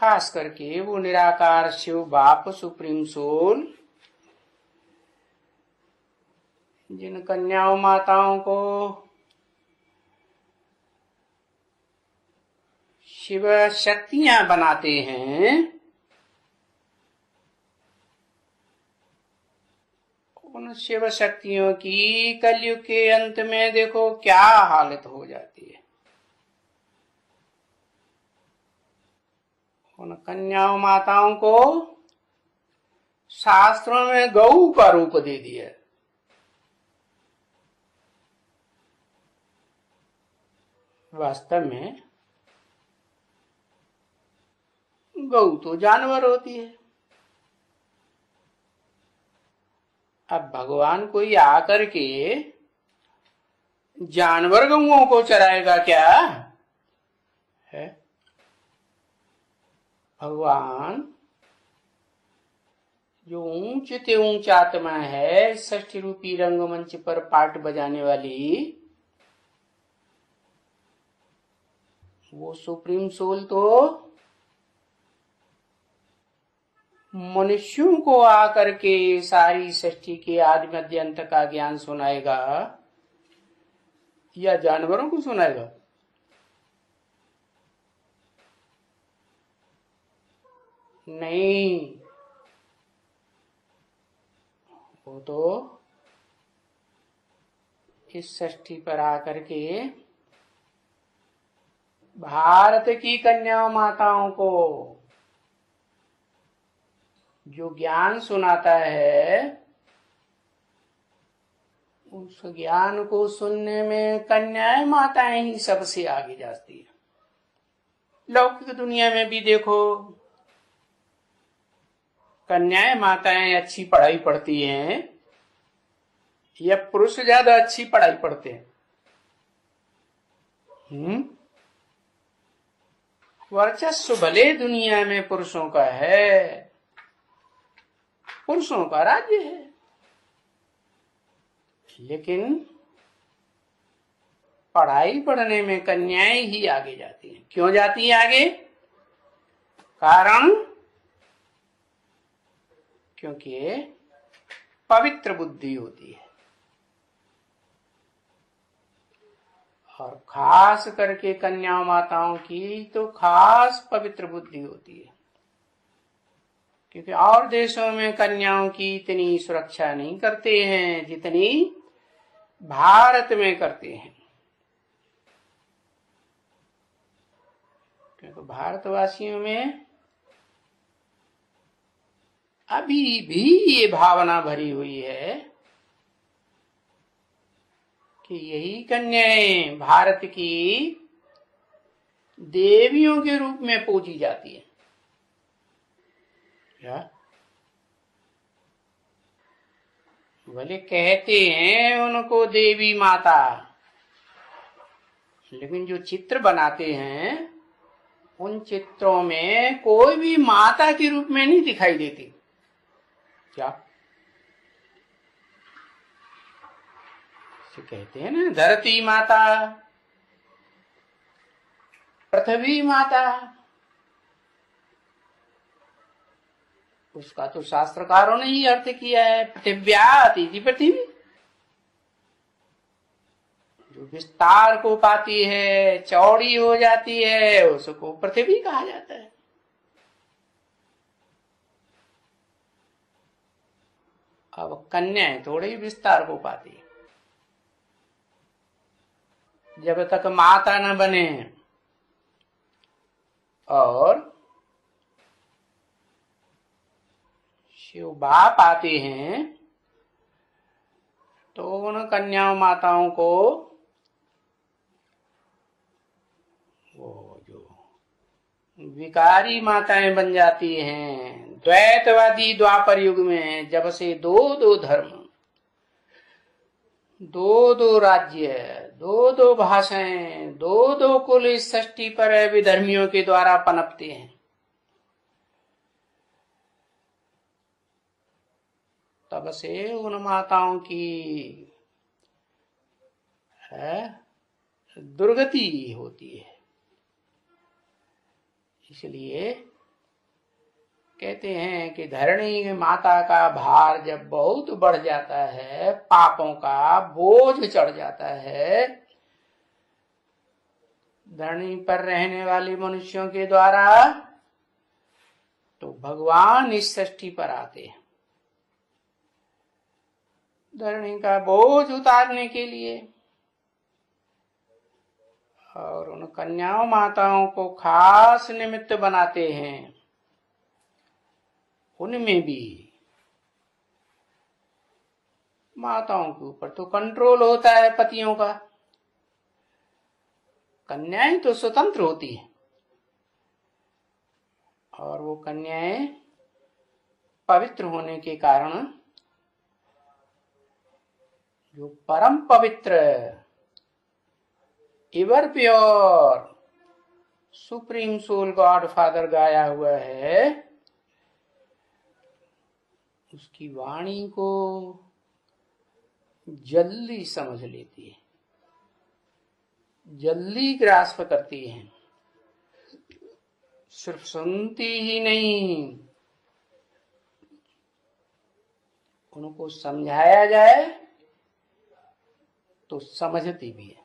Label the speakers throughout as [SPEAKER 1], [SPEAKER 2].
[SPEAKER 1] खास करके वो निराकार शिव बाप सुप्रीम सोल जिन कन्याओं माताओं को शिव शक्तियां बनाते हैं, उन शिव शक्तियों की कलयुग के अंत में देखो क्या हालत हो जाती है। उन कन्याओं माताओं को शास्त्रों में गऊ का रूप दे दिया। वास्तव में गऊ तो जानवर होती है। अब भगवान कोई आकर के जानवर गऊओं को चराएगा क्या है? भगवान जो ऊंच ते ऊंच आत्मा है, षष्ठी रूपी रंगमंच पर पाठ बजाने वाली, वो सुप्रीम सोल तो मनुष्यों को आकर के सारी सृष्टि के आदि मध्य अंत का ज्ञान सुनाएगा या जानवरों को सुनाएगा? नहीं, वो तो इस सृष्टि पर आकर के भारत की कन्या माताओं को जो ज्ञान सुनाता है, उस ज्ञान को सुनने में कन्याएं माताएं ही सबसे आगे जाती है। लौकिक दुनिया में भी देखो, कन्याएं माताएं अच्छी पढ़ाई पढ़ती हैं या पुरुष ज्यादा अच्छी पढ़ाई पढ़ते हैं? वर्चस्व भले दुनिया में पुरुषों का है, पुरुषों का राज्य है, लेकिन पढ़ाई पढ़ने में कन्याएं ही आगे जाती हैं। क्यों जाती है आगे? कारण क्योंकि पवित्र बुद्धि होती है, और खास करके कन्या माताओं की तो खास पवित्र बुद्धि होती है, क्योंकि और देशों में कन्याओं की इतनी सुरक्षा नहीं करते हैं जितनी भारत में करते हैं। क्योंकि भारतवासियों में अभी भी ये भावना भरी हुई है कि यही कन्याएं भारत की देवियों के रूप में पूजी जाती है। क्या भले कहते हैं उनको देवी माता, लेकिन जो चित्र बनाते हैं उन चित्रों में कोई भी माता के रूप में नहीं दिखाई देती। क्या कहते हैं ना, धरती माता, पृथ्वी माता, उसका तो शास्त्रकारों ने ही अर्थ किया है, पृथिव्याति पृथ्वी, जो विस्तार को पाती है, चौड़ी हो जाती है, उसको पृथ्वी कहा जाता है। अब कन्याएं थोड़े ही विस्तार को पाती है। जब तक माता न बने और शिव बाप आते हैं तो उन कन्या माताओं को वो जो विकारी माताएं बन जाती हैं। द्वैतवादी द्वापर युग में जब से दो धर्म, दो राज्य, दो भाषाएं, दो कुल इस सृष्टि पर विधर्मियों के द्वारा पनपते हैं, तब से उन माताओं की दुर्गति होती है। इसलिए कहते हैं कि धरणी माता का भार जब बहुत बढ़ जाता है, पापों का बोझ चढ़ जाता है धरणी पर रहने वाले मनुष्यों के द्वारा, तो भगवान इस सृष्टि पर आते हैं धरणी का बोझ उतारने के लिए, और उन कन्याओं माताओं को खास निमित्त बनाते हैं। उनमें भी माताओं के ऊपर तो कंट्रोल होता है पतियों का, कन्याएं तो स्वतंत्र होती हैं, और वो कन्याएं पवित्र होने के कारण जो परम पवित्र ever pure supreme soul God father गाया हुआ है, उसकी वाणी को जल्दी समझ लेती है, जल्दी ग्रास्प करती है। सिर्फ सुनती ही नहीं, उनको समझाया जाए तो समझती भी है,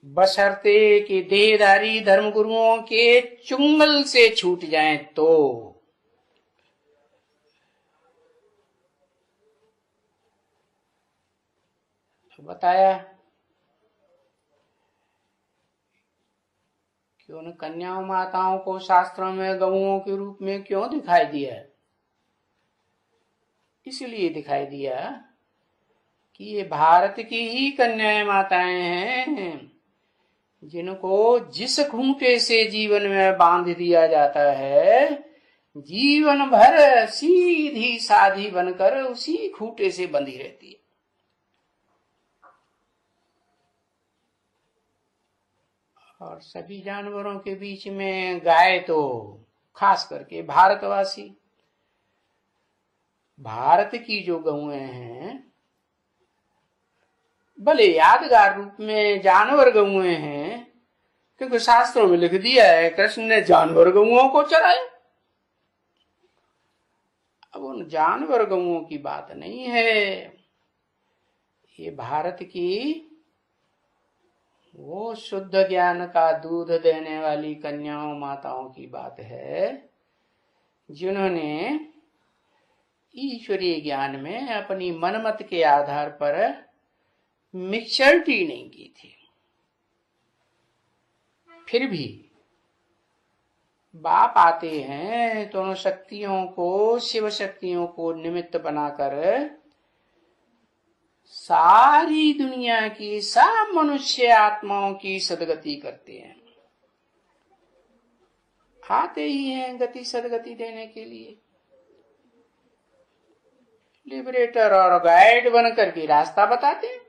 [SPEAKER 1] बशर्ते कि देहधारी धर्मगुरुओं के चुंगल से छूट जाएं तो बताया कि उन कन्याओं माताओं को शास्त्रों में गऊओं के रूप में क्यों दिखाई दिया? इसलिए दिखाई दिया कि ये भारत की ही कन्याएं माताएं हैं जिनको जिस खूंटे से जीवन में बांध दिया जाता है, जीवन भर सीधी साधी बनकर उसी खूंटे से बंधी रहती है। और सभी जानवरों के बीच में गाय तो खास करके भारतवासी, भारत की जो गौएं हैं, भले यादगार रूप में जानवर गौएं हैं, क्योंकि शास्त्रों में लिख दिया है कृष्ण ने जानवर गौओं को चराया। अब उन जानवर गौओं की बात नहीं है, ये भारत की वो शुद्ध ज्ञान का दूध देने वाली कन्याओं माताओं की बात है, जिन्होंने ईश्वरीय ज्ञान में अपनी मनमत के आधार पर मिक्सचरिटी नहीं की थी। फिर भी बाप आते हैं तो उन शक्तियों को, शिव शक्तियों को निमित्त बनाकर सारी दुनिया की सब मनुष्य आत्माओं की सदगति करते हैं। आते ही हैं गति सदगति देने के लिए, लिबरेटर और गाइड बनकर के रास्ता बताते हैं।